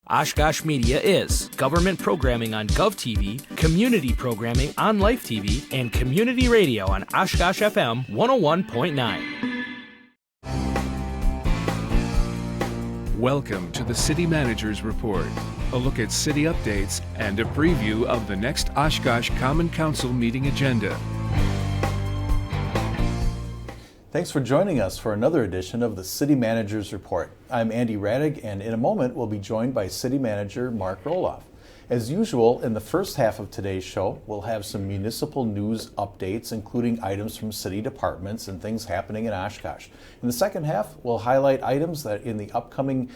Oshkosh Media is government programming on GovTV, community programming on Life TV, and community radio on Oshkosh FM 101.9. Welcome to the City Manager's Report, a look at city updates and a preview of the next Oshkosh Common Council meeting agenda. Thanks for joining us for another edition of the City Manager's Report. I'm Andy Radig, and in a moment we'll be joined by City Manager Mark Roloff. As usual, in the first half of today's show, we'll have some municipal news updates, including items from city departments and things happening in Oshkosh. In the second half, we'll highlight items that in the upcoming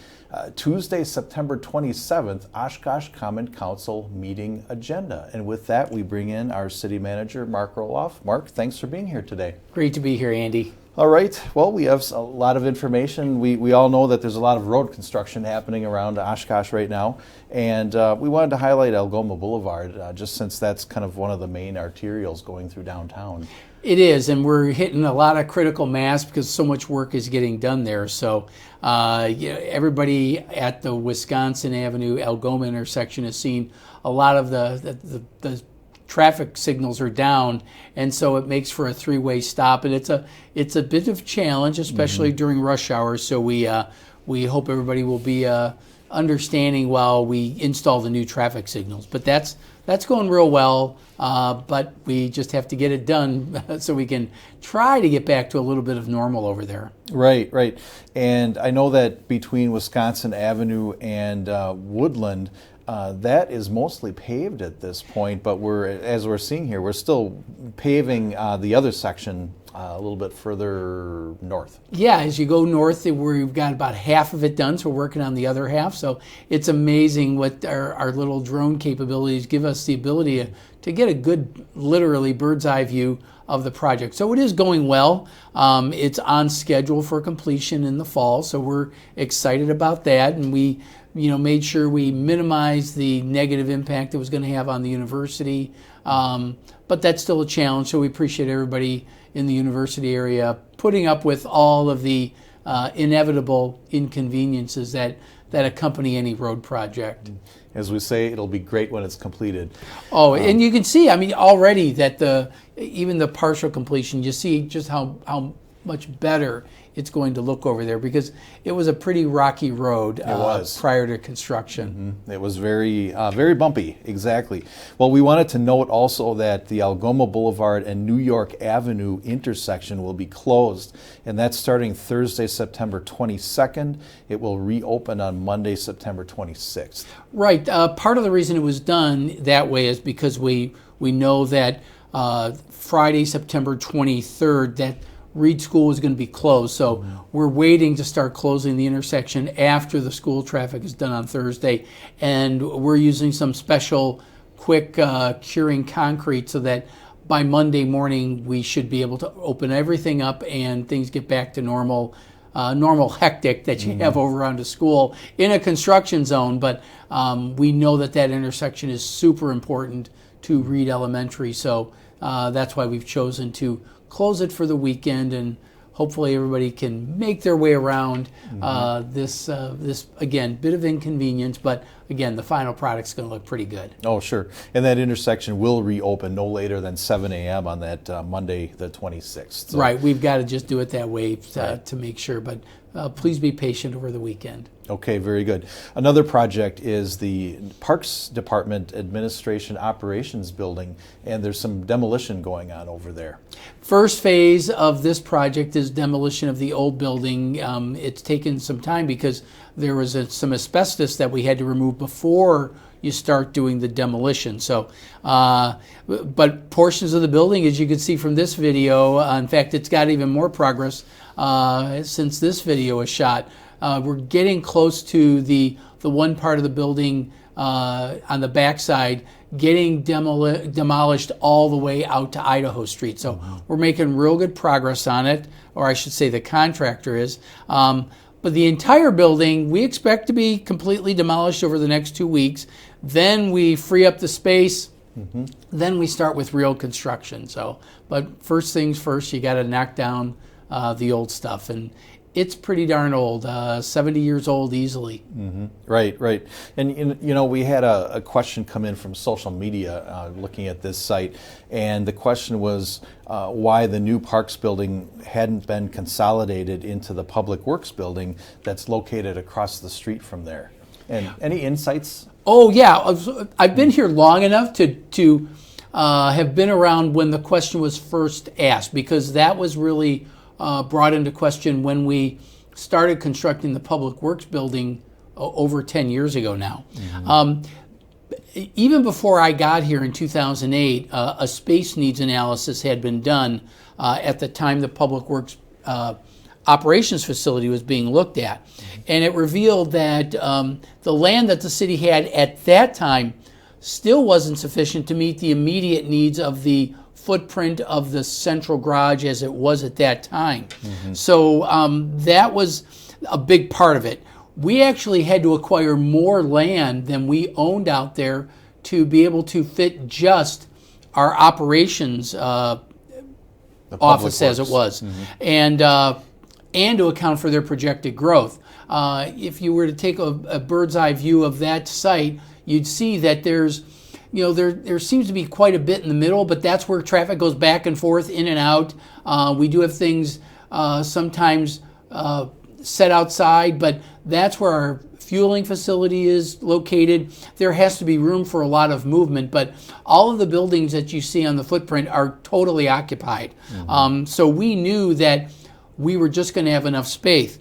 Tuesday, September 27th, Oshkosh Common Council meeting agenda. And with that, we bring in our City Manager, Mark Roloff. Mark, thanks for being here today. Great to be here, Andy. All right. Well, we have a lot of information. We all know that there's a lot of road construction happening around Oshkosh right now, and we wanted to highlight Algoma Boulevard just since that's kind of one of the main arterials going through downtown. It is, and we're hitting a lot of critical mass because so much work is getting done there. So everybody at the Wisconsin Avenue Algoma intersection has seen a lot of the traffic signals are down, and so it makes for a three-way stop, and it's a bit of a challenge, especially during rush hour. So we hope everybody will be understanding while we install the new traffic signals. But that's going real well. But we just have to get it done so we can try to get back to a little bit of normal over there. Right. And I know that between Wisconsin Avenue and Woodland, that is mostly paved at this point, but as we're seeing here, we're still paving the other section a little bit further north. Yeah, as you go north, we've got about half of it done, so we're working on the other half. So it's amazing what our little drone capabilities give us the ability to get a good, literally, bird's eye view of the project. So it is going well. It's on schedule for completion in the fall, so we're excited about that, and we made sure we minimize the negative impact it was going to have on the university. But that's still a challenge, so we appreciate everybody in the university area putting up with all of the inevitable inconveniences that accompany any road project. As we say, it'll be great when it's completed. Oh, and you can see, already that even the partial completion, you see just how much better it's going to look over there, because it was a pretty rocky road prior to construction. Mm-hmm. It was very bumpy, exactly. Well, we wanted to note also that the Algoma Boulevard and New York Avenue intersection will be closed, and that's starting Thursday, September 22nd. It will reopen on Monday, September 26th. Right. Part of the reason it was done that way is because we know that Friday, September 23rd, that Reed School is going to be closed, so we're waiting to start closing the intersection after the school traffic is done on Thursday, and we're using some special quick curing concrete so that by Monday morning we should be able to open everything up and things get back to normal hectic that you have over around the school in a construction zone. But we know that intersection is super important to Reed Elementary, so that's why we've chosen to close it for the weekend, and hopefully everybody can make their way around this again, bit of inconvenience, but again, the final product's going to look pretty good. Oh, sure. And that intersection will reopen no later than 7 a.m. on that Monday, the 26th. So. Right. We've got to just do it that way to make sure, but please be patient over the weekend. Okay, very good. Another project is the Parks Department Administration Operations Building, and there's some demolition going on over there. First phase of this project is demolition of the old building. It's taken some time because there was some asbestos that we had to remove before you start doing the demolition. So, but portions of the building, as you can see from this video, in fact, it's got even more progress since this video was shot. We're getting close to the one part of the building on the backside getting demolished all the way out to Idaho Street. So we're making real good progress on it, or I should say the contractor is. But the entire building, we expect to be completely demolished over the next 2 weeks. Then we free up the space. Then we start with real construction. So, but first things first, you got to knock down the old stuff. And it's pretty darn old, 70 years old easily. Right. And we had a question come in from social media looking at this site, and the question was why the new Parks building hadn't been consolidated into the Public Works building that's located across the street from there. And any insights? Oh yeah, I've been here long enough to have been around when the question was first asked, because that was really brought into question when we started constructing the Public Works building over 10 years ago now. Even before I got here in 2008, a space needs analysis had been done at the time the Public Works operations facility was being looked at. And it revealed that the land that the city had at that time still wasn't sufficient to meet the immediate needs of the footprint of the central garage as it was at that time. So that was a big part of it. We actually had to acquire more land than we owned out there to be able to fit just our operations office as it was, and to account for their projected growth. If you were to take a bird's eye view of that site, you'd see that there seems to be quite a bit in the middle, but that's where traffic goes back and forth, in and out. We do have things sometimes set outside, but that's where our fueling facility is located. There has to be room for a lot of movement, but all of the buildings that you see on the footprint are totally occupied. So we knew that we were just going to have enough space.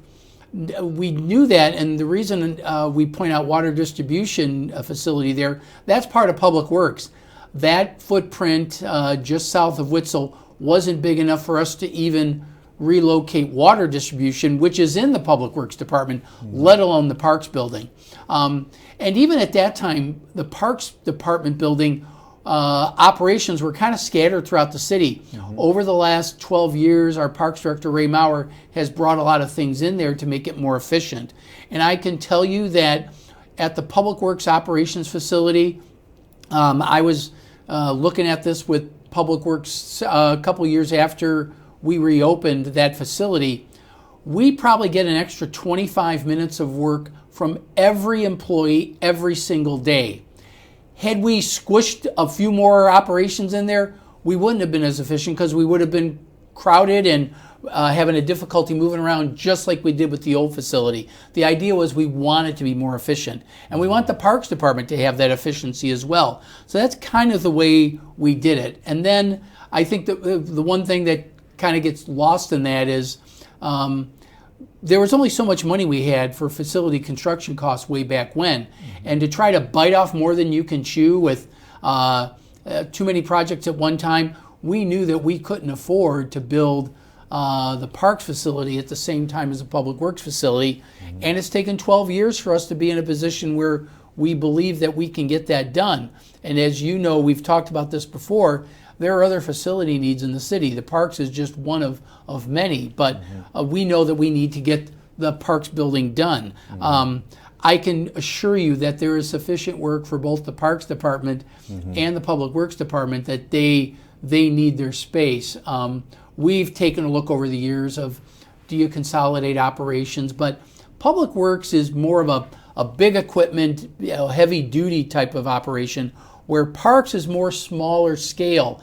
We knew that, and the reason we point out water distribution facility there, that's part of Public Works. That footprint just south of Witzel wasn't big enough for us to even relocate water distribution, which is in the Public Works Department, let alone the Parks building. And even at that time, the Parks Department building operations were kind of scattered throughout the city. Over the last 12 years, our Parks Director, Ray Maurer, has brought a lot of things in there to make it more efficient. And I can tell you that at the Public Works Operations Facility, I was looking at this with Public Works a couple years after we reopened that facility. We probably get an extra 25 minutes of work from every employee every single day. Had we squished a few more operations in there, we wouldn't have been as efficient, because we would have been crowded and having a difficulty moving around, just like we did with the old facility. The idea was we wanted to be more efficient, and we want the Parks Department to have that efficiency as well. So that's kind of the way we did it. And then I think that the one thing that kind of gets lost in that is there was only so much money we had for facility construction costs way back when. And to try to bite off more than you can chew with too many projects at one time, we knew that we couldn't afford to build the Parks facility at the same time as the Public Works facility. And it's taken 12 years for us to be in a position where we believe that we can get that done. And as you know, we've talked about this before, there are other facility needs in the city. The Parks is just one of many, but we know that we need to get the Parks building done. I can assure you that there is sufficient work for both the Parks Department and the Public Works Department, that they need their space. We've taken a look over the years of, do you consolidate operations? But Public Works is more of a big equipment, heavy duty type of operation, where Parks is more smaller scale.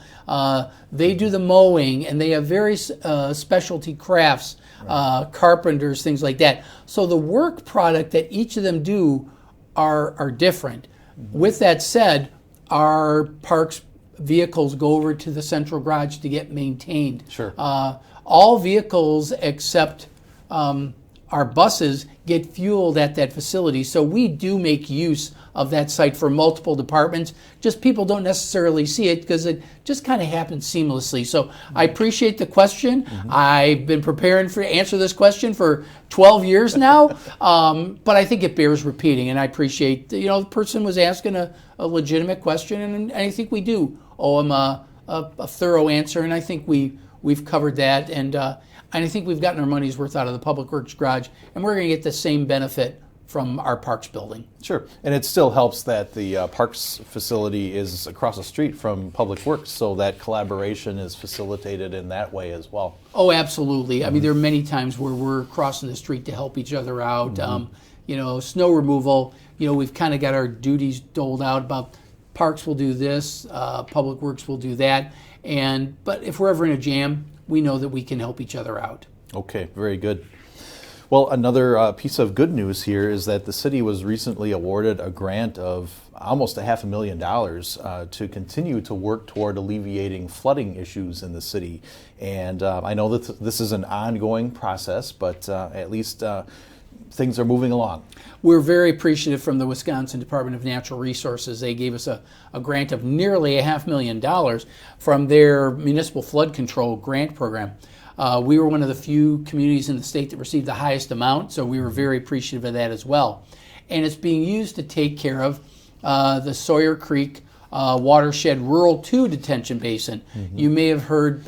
They do the mowing, and they have very specialty crafts, carpenters, things like that. So the work product that each of them do are different. With that said, our Parks vehicles go over to the central garage to get maintained. All vehicles except our buses get fueled at that facility. So we do make use of that site for multiple departments. Just people don't necessarily see it because it just kind of happens seamlessly. So I appreciate the question. I've been preparing to answer this question for 12 years now, but I think it bears repeating, and I appreciate, the person was asking a legitimate question, and I think we do owe him a thorough answer, and I think we've covered that, and I think we've gotten our money's worth out of the Public Works garage, and we're going to get the same benefit from our Parks building. Sure, and it still helps that the Parks facility is across the street from Public Works, so that collaboration is facilitated in that way as well. Oh, absolutely. I mean, there are many times where we're crossing the street to help each other out. Snow removal, we've kind of got our duties doled out about Parks will do this, Public Works will do that. But if we're ever in a jam, we know that we can help each other out. Okay, very good. Well, another piece of good news here is that the city was recently awarded a grant of almost $500,000 to continue to work toward alleviating flooding issues in the city. And I know that this is an ongoing process, but at least things are moving along. We're very appreciative from the Wisconsin Department of Natural Resources. They gave us a grant of nearly $500,000 from their Municipal Flood Control Grant Program. We were one of the few communities in the state that received the highest amount, so we were very appreciative of that as well. And it's being used to take care of the Sawyer Creek Watershed Rural 2 Detention Basin. You may have heard,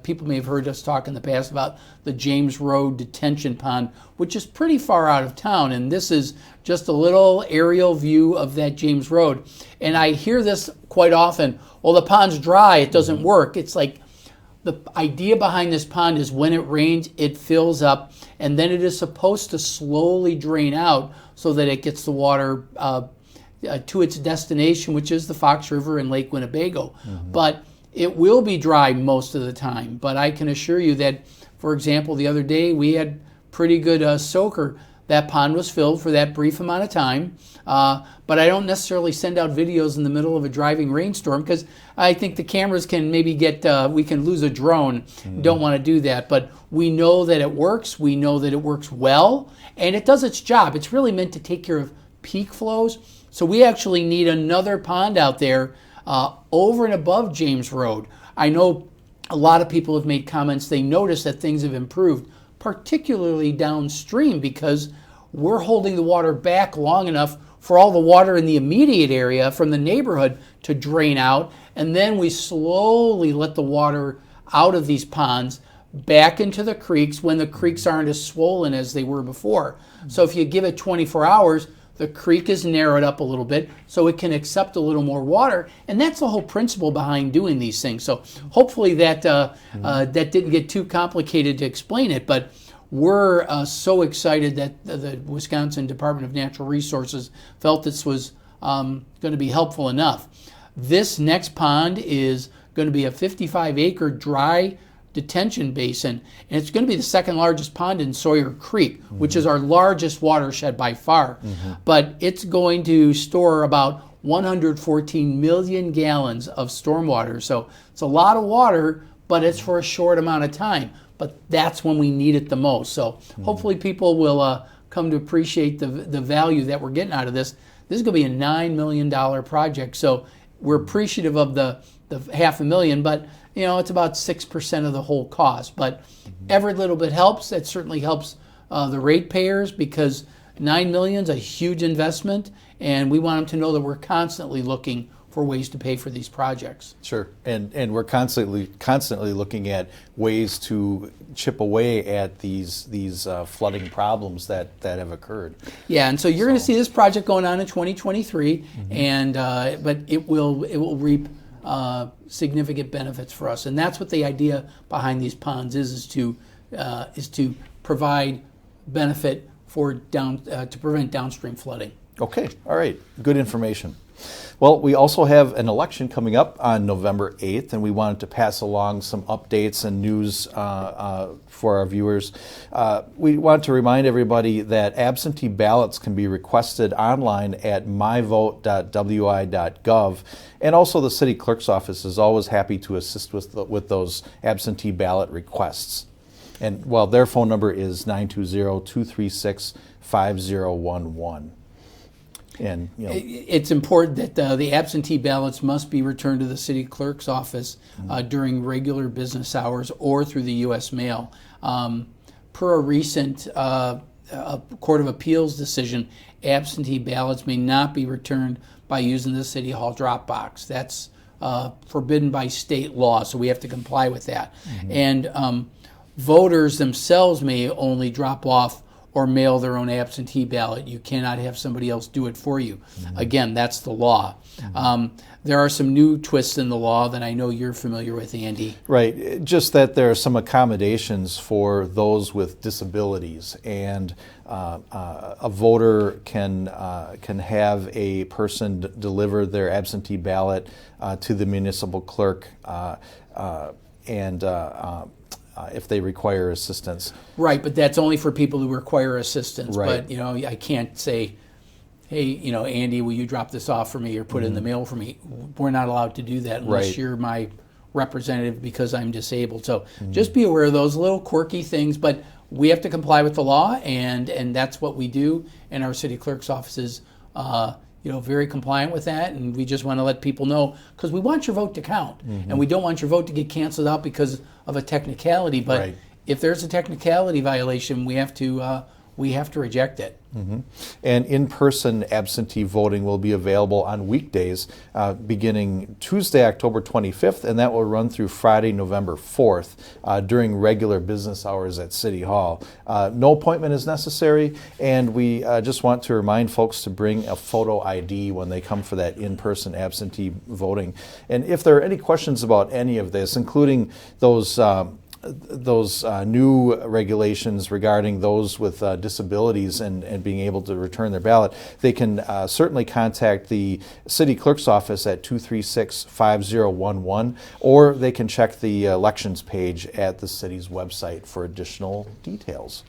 people may have heard us talk in the past about the James Road Detention Pond, which is pretty far out of town, and this is just a little aerial view of that James Road. And I hear this quite often, well, the pond's dry, it doesn't work. It's like, the idea behind this pond is when it rains, it fills up, and then it is supposed to slowly drain out so that it gets the water to its destination, which is the Fox River and Lake Winnebago. But it will be dry most of the time. But I can assure you that, for example, the other day we had pretty good soaker. That pond was filled for that brief amount of time. But I don't necessarily send out videos in the middle of a driving rainstorm because I think the cameras can maybe we can lose a drone. Don't want to do that. But we know that it works. We know that it works well. And it does its job. It's really meant to take care of peak flows. So we actually need another pond out there over and above James Road. I know a lot of people have made comments. They notice that things have improved, particularly downstream, because we're holding the water back long enough for all the water in the immediate area from the neighborhood to drain out, and then we slowly let the water out of these ponds back into the creeks when the creeks aren't as swollen as they were before. So if you give it 24 hours, the creek is narrowed up a little bit so it can accept a little more water, and that's the whole principle behind doing these things. So hopefully that that didn't get too complicated to explain it, but we're so excited that the Wisconsin Department of Natural Resources felt this was going to be helpful enough. This next pond is going to be a 55-acre dry detention basin, and it's going to be the second largest pond in Sawyer Creek, which is our largest watershed by far. But it's going to store about 114 million gallons of stormwater. So it's a lot of water, but it's for a short amount of time. But that's when we need it the most. So hopefully people will come to appreciate the value that we're getting out of this. This is going to be a $9 million project. So we're appreciative of the $500,000, but it's about 6% of the whole cost. But every little bit helps. That certainly helps the ratepayers, because $9 million is a huge investment, and we want them to know that we're constantly looking for ways to pay for these projects. Sure, and we're constantly looking at ways to chip away at these flooding problems that have occurred. Yeah, and so you're going to see this project going on in 2023, and but it will reap significant benefits for us, and that's what the idea behind these ponds is to provide benefit for to prevent downstream flooding. Okay, all right, good information. Well, we also have an election coming up on November 8th, and we wanted to pass along some updates and news for our viewers. We want to remind everybody that absentee ballots can be requested online at myvote.wi.gov, and also the city clerk's office is always happy to assist with those absentee ballot requests. And their phone number is 920-236-5011. And it's important that the absentee ballots must be returned to the city clerk's office during regular business hours or through the U.S. mail. Per a recent Court of Appeals decision, absentee ballots may not be returned by using the City Hall drop box. That's forbidden by state law, so we have to comply with that. And voters themselves may only drop off or mail their own absentee ballot. You cannot have somebody else do it for you. Again, that's the law. There are some new twists in the law that I know you're familiar with, Andy. Right. Just that there are some accommodations for those with disabilities, and a voter can have a person deliver their absentee ballot to the municipal clerk, and if they require assistance. Right, but that's only for people who require assistance. Right. But I can't say, hey, Andy, will you drop this off for me or put it in the mail for me? We're not allowed to do that unless you're my representative because I'm disabled. So just be aware of those little quirky things, but we have to comply with the law, and that's what we do. And our city clerk's office is very compliant with that, and we just want to let people know because we want your vote to count, and we don't want your vote to get canceled out because of a technicality. But if there's a technicality violation, we have to reject it. And in-person absentee voting will be available on weekdays beginning Tuesday, October 25th, and that will run through Friday, November 4th during regular business hours at City Hall. No appointment is necessary, and we just want to remind folks to bring a photo ID when they come for that in-person absentee voting. And if there are any questions about any of this, including those new regulations regarding those with disabilities and being able to return their ballot, they can certainly contact the city clerk's office at 236-5011, or they can check the elections page at the city's website for additional details.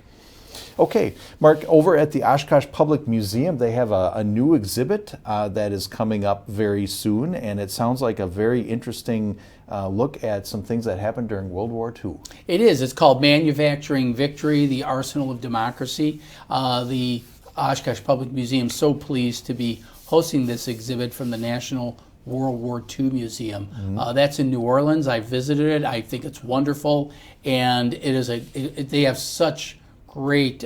Okay, Mark, over at the Oshkosh Public Museum, they have a new exhibit that is coming up very soon, and it sounds like a very interesting look at some things that happened during World War II. It is. It's called Manufacturing Victory, the Arsenal of Democracy. The Oshkosh Public Museum is so pleased to be hosting this exhibit from the National World War II Museum. That's in New Orleans. I visited it. I think it's wonderful, and it is they have such great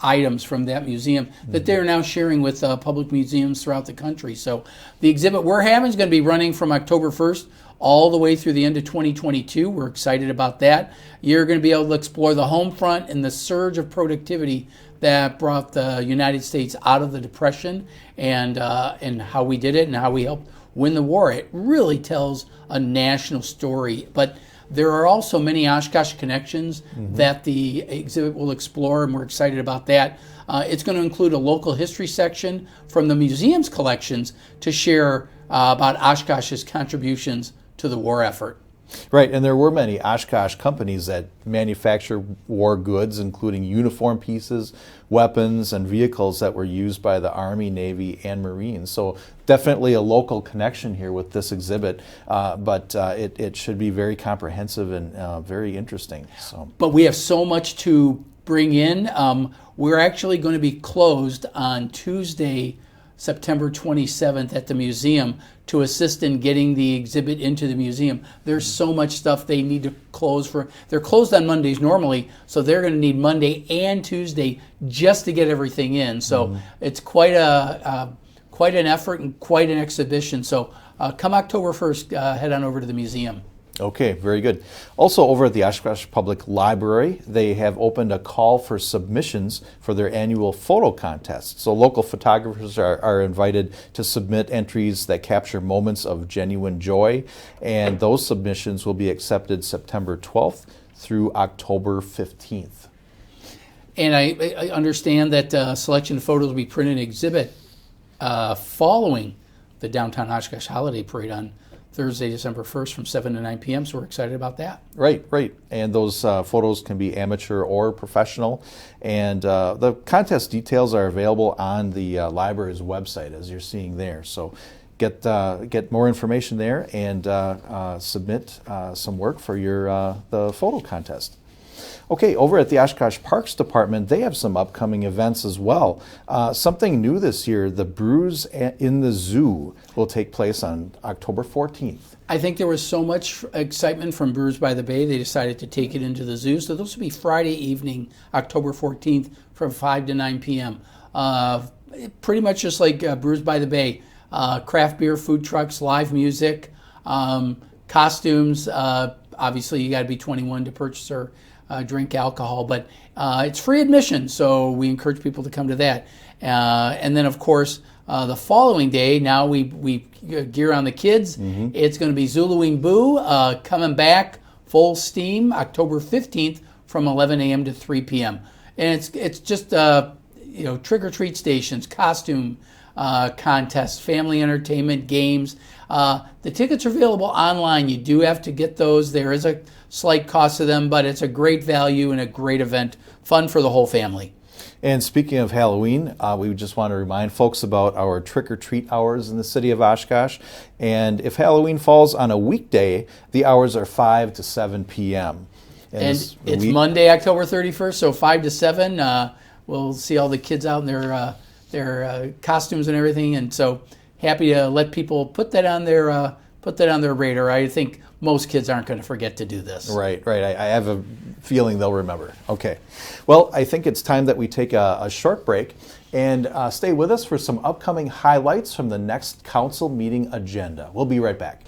items from that museum that they're now sharing with public museums throughout the country. So the exhibit we're having is going to be running from October 1st all the way through the end of 2022. We're excited about that. You're going to be able to explore the home front and the surge of productivity that brought the United States out of the Depression, and how we did it and how we helped win the war. It really tells a national story. But there are also many Oshkosh connections that the exhibit will explore, and we're excited about that. It's going to include a local history section from the museum's collections to share about Oshkosh's contributions to the war effort. Right, and there were many Oshkosh companies that manufacture war goods, including uniform pieces, weapons, and vehicles that were used by the Army, Navy, and Marines. So definitely a local connection here with this exhibit, but it should be very comprehensive and very interesting. So. But we have so much to bring in. We're actually going to be closed on Tuesday, September 27th at the museum to assist in getting the exhibit into the museum. There's so much stuff they need to close for. They're closed on Mondays normally, so they're going to need Monday and Tuesday just to get everything in. So it's quite an effort and quite an exhibition. So come October 1st, head on over to the museum. Okay, very good. Also over at the Oshkosh Public Library, they have opened a call for submissions for their annual photo contest. So local photographers are invited to submit entries that capture moments of genuine joy, and those submissions will be accepted September 12th through October 15th. And I understand that selection of photos will be printed in an exhibit following the Downtown Oshkosh Holiday Parade on Thursday, December 1st from 7 to 9 p.m., so we're excited about that. Right. And those photos can be amateur or professional. And the contest details are available on the library's website, as you're seeing there. So get more information there and submit some work for the photo contest. Okay, over at the Oshkosh Parks Department, they have some upcoming events as well. Something new this year, the Brews in the Zoo will take place on October 14th. I think there was so much excitement from Brews by the Bay, they decided to take it into the zoo. So those will be Friday evening, October 14th from 5 to 9 p.m. Pretty much just like Brews by the Bay. Craft beer, food trucks, live music, costumes. Obviously, you got to be 21 to purchase or drink alcohol, but it's free admission, so we encourage people to come to that. And then, of course, the following day, now we gear on the kids. It's going to be Zuluing Boo coming back full steam October 15th from 11 a.m. to 3 p.m. And it's just trick or treat stations, costume contests, family entertainment, games. The tickets are available online. You do have to get those. There is a slight cost to them, but it's a great value and a great event, fun for the whole family. And speaking of Halloween, we just want to remind folks about our trick-or-treat hours in the city of Oshkosh. And if Halloween falls on a weekday, the hours are 5 to 7 p.m. And it's Monday, October 31st, so 5 to 7. We'll see all the kids out in their costumes and everything. And so happy to let people put that on their radar. I think most kids aren't going to forget to do this. Right. I have a feeling they'll remember. Okay. Well, I think it's time that we take a short break and stay with us for some upcoming highlights from the next council meeting agenda. We'll be right back.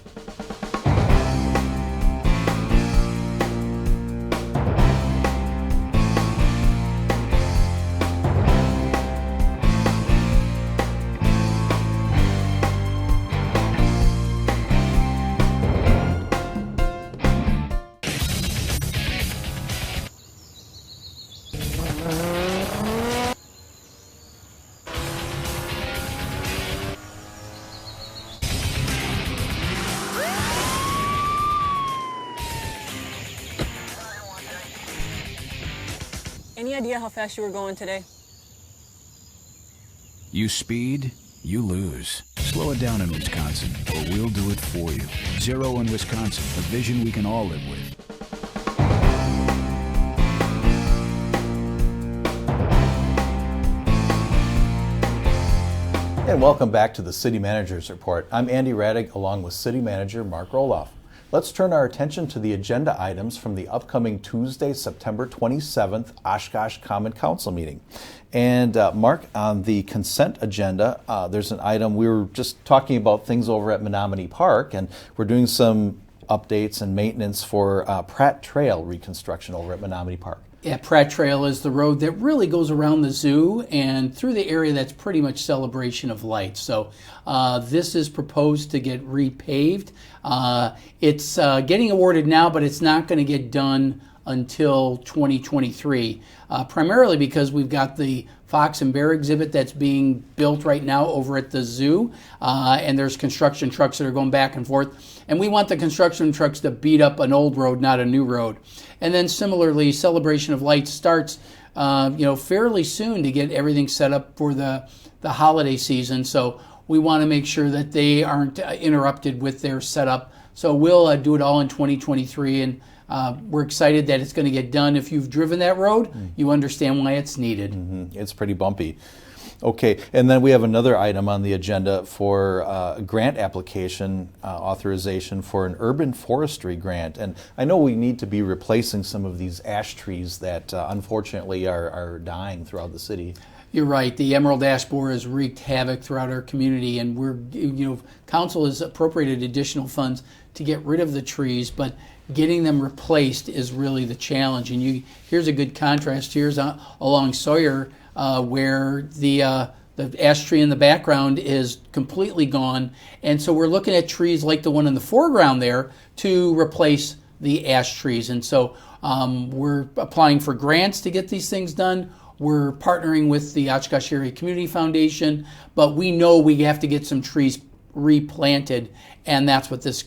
Any idea how fast you were going today? You speed, you lose. Slow it down in Wisconsin, or we'll do it for you. Zero in Wisconsin, a vision we can all live with. And welcome back to the City Manager's Report. I'm Andy Radig along with City Manager Mark Roloff. Let's turn our attention to the agenda items from the upcoming Tuesday, September 27th Oshkosh Common Council meeting. And Mark, on the consent agenda, there's an item. We were just talking about things over at Menominee Park, and we're doing some updates and maintenance for Pratt Trail reconstruction over at Menominee Park. Yeah, Pratt Trail is the road that really goes around the zoo and through the area that's pretty much celebration of lights. So this is proposed to get repaved. It's getting awarded now, but it's not going to get done until 2023, primarily because we've got the Fox and Bear exhibit that's being built right now over at the zoo, and there's construction trucks that are going back and forth. And we want the construction trucks to beat up an old road, not a new road. And then similarly, Celebration of Lights starts fairly soon to get everything set up for the holiday season. So we want to make sure that they aren't interrupted with their setup. So we'll do it all in 2023, and we're excited that it's going to get done. If you've driven that road, you understand why it's needed. Mm-hmm. It's pretty bumpy. Okay, and then we have another item on the agenda for grant application authorization for an urban forestry grant. And I know we need to be replacing some of these ash trees that unfortunately are dying throughout the city. You're right. The emerald ash borer has wreaked havoc throughout our community, and council has appropriated additional funds to get rid of the trees, but getting them replaced is really the challenge. And here's a good contrast. Here's along Sawyer, where the ash tree in the background is completely gone, and so we're looking at trees like the one in the foreground there to replace the ash trees. And so we're applying for grants to get these things done. We're partnering with the Oshkosh Area Community Foundation, but we know we have to get some trees replanted, and that's what this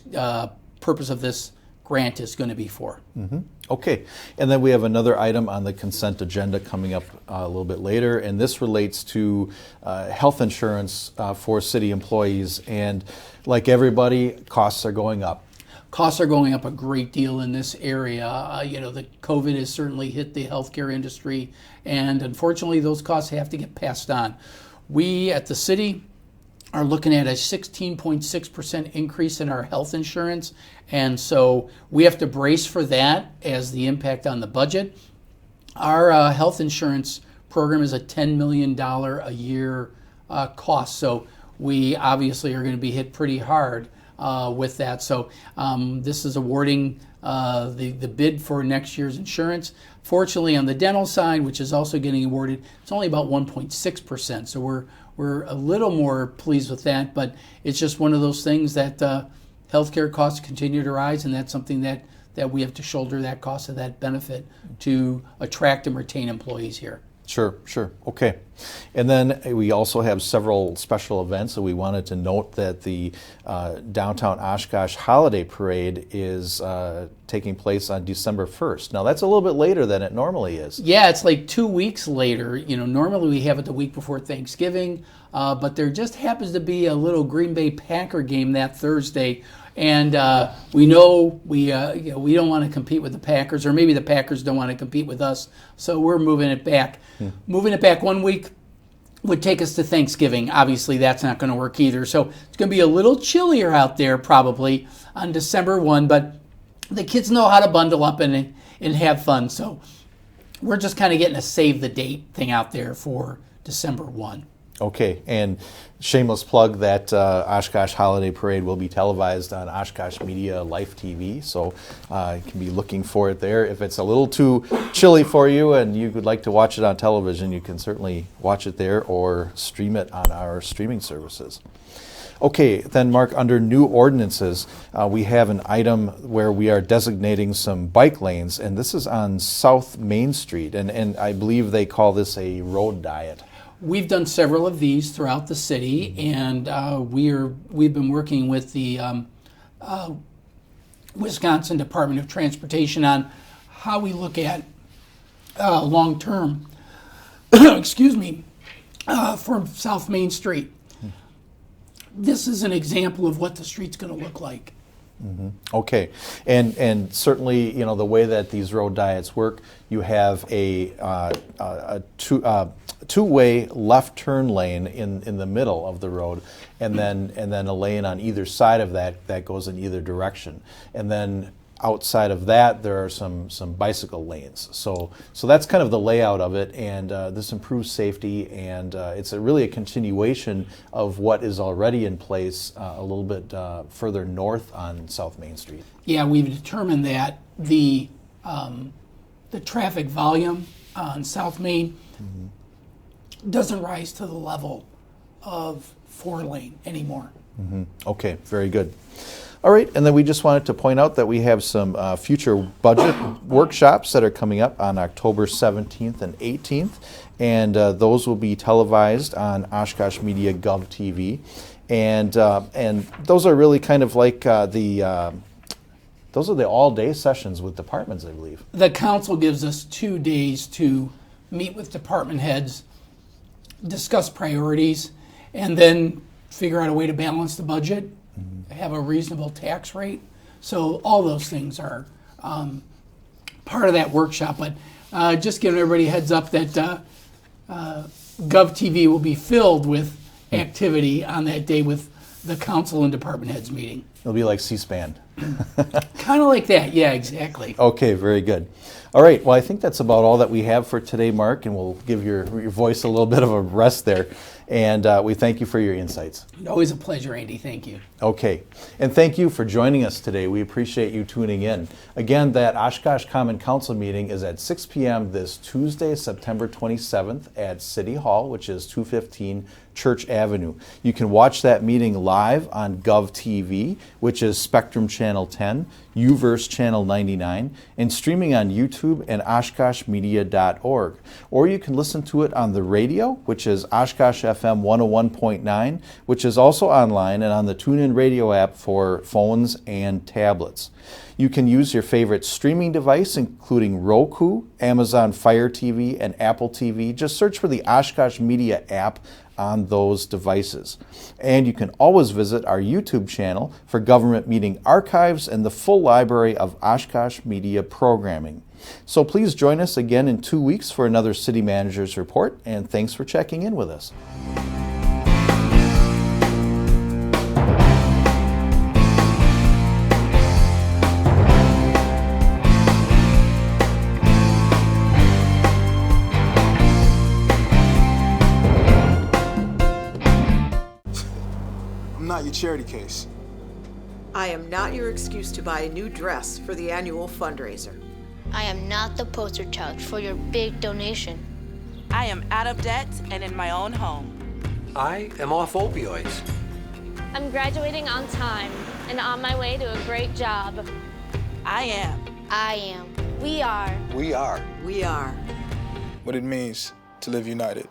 purpose of this grant is going to be for. Mm-hmm. Okay, and then we have another item on the consent agenda coming up a little bit later, and this relates to health insurance for city employees. And like everybody, costs are going up. Costs are going up a great deal in this area. The COVID has certainly hit the healthcare industry, and unfortunately those costs have to get passed on. We at the city are looking at a 16.6% increase in our health insurance, and so we have to brace for that as the impact on the budget. Our health insurance program is a $10 million a year cost, so we obviously are going to be hit pretty hard with that. So this is awarding the bid for next year's insurance. Fortunately, on the dental side, which is also getting awarded, it's only about 1.6%. So we're a little more pleased with that, but it's just one of those things that healthcare costs continue to rise, and that's something that we have to shoulder that cost of that benefit to attract and retain employees here. Sure. Okay. And then we also have several special events, so we wanted to note that the Downtown Oshkosh Holiday Parade is taking place on December 1st. Now, that's a little bit later than it normally is. Yeah, it's like 2 weeks later. Normally we have it the week before Thanksgiving, but there just happens to be a little Green Bay Packer game that Thursday. And we know we don't want to compete with the Packers, or maybe the Packers don't want to compete with us, so we're moving it back. Moving it back 1 week would take us to Thanksgiving. Obviously, that's not going to work either. So it's going to be a little chillier out there probably on December 1, but the kids know how to bundle up and have fun. So we're just kind of getting a save the date thing out there for December 1. Okay, and shameless plug that Oshkosh Holiday Parade will be televised on Oshkosh Media Life TV, so you can be looking for it there. If it's a little too chilly for you and you would like to watch it on television, you can certainly watch it there or stream it on our streaming services. Okay, then Mark, under new ordinances, we have an item where we are designating some bike lanes, and this is on South Main Street, and I believe they call this a road diet. We've done several of these throughout the city, and we've been working with the Wisconsin Department of Transportation on how we look at long-term, for South Main Street. This is an example of what the street's going to look like. Okay, and certainly, the way that these road diets work, you have a two-way left turn lane in the middle of the road, and then a lane on either side of that goes in either direction, and then outside of that there are some bicycle lanes. So that's kind of the layout of it, and this improves safety, and it's really a continuation of what is already in place a little bit further north on South Main Street. Yeah, we've determined that the traffic volume on South Main doesn't rise to the level of 4-lane anymore. Okay, very good. All right, and then we just wanted to point out that we have some future budget workshops that are coming up on October 17th and 18th, and those will be televised on Oshkosh Media Gov TV, and those are really kind of like those are the all-day sessions with departments, I believe. The council gives us 2 days to meet with department heads, discuss priorities, and then figure out a way to balance the budget, have a reasonable tax rate. So all those things are part of that workshop. But just giving everybody a heads up that GovTV will be filled with activity on that day with the council and department heads meeting. It'll be like C-SPAN. Kind of like that, yeah, exactly. Okay, very good. All right, well, I think that's about all that we have for today, Mark, and we'll give your voice a little bit of a rest there. And we thank you for your insights. Always a pleasure, Andy. Thank you. Okay, and thank you for joining us today. We appreciate you tuning in. Again, that Oshkosh Common Council meeting is at 6 p.m. this Tuesday, September 27th at City Hall, which is 215 Church Avenue. You can watch that meeting live on GovTV, which is Spectrum Channel 10, Uverse Channel 99, and streaming on YouTube and OshkoshMedia.org. Or you can listen to it on the radio, which is Oshkosh FM 101.9, which is also online and on the TuneIn Radio app for phones and tablets. You can use your favorite streaming device, including Roku, Amazon Fire TV, and Apple TV. Just search for the Oshkosh Media app on those devices. And you can always visit our YouTube channel for government meeting archives and the full library of Oshkosh Media programming. So please join us again in 2 weeks for another City Manager's Report, and thanks for checking in with us. I'm not your charity case. I am not your excuse to buy a new dress for the annual fundraiser. I am not the poster child for your big donation. I am out of debt and in my own home. I am off opioids. I'm graduating on time and on my way to a great job. I am. I am. We are. We are. We are. What it means to live united.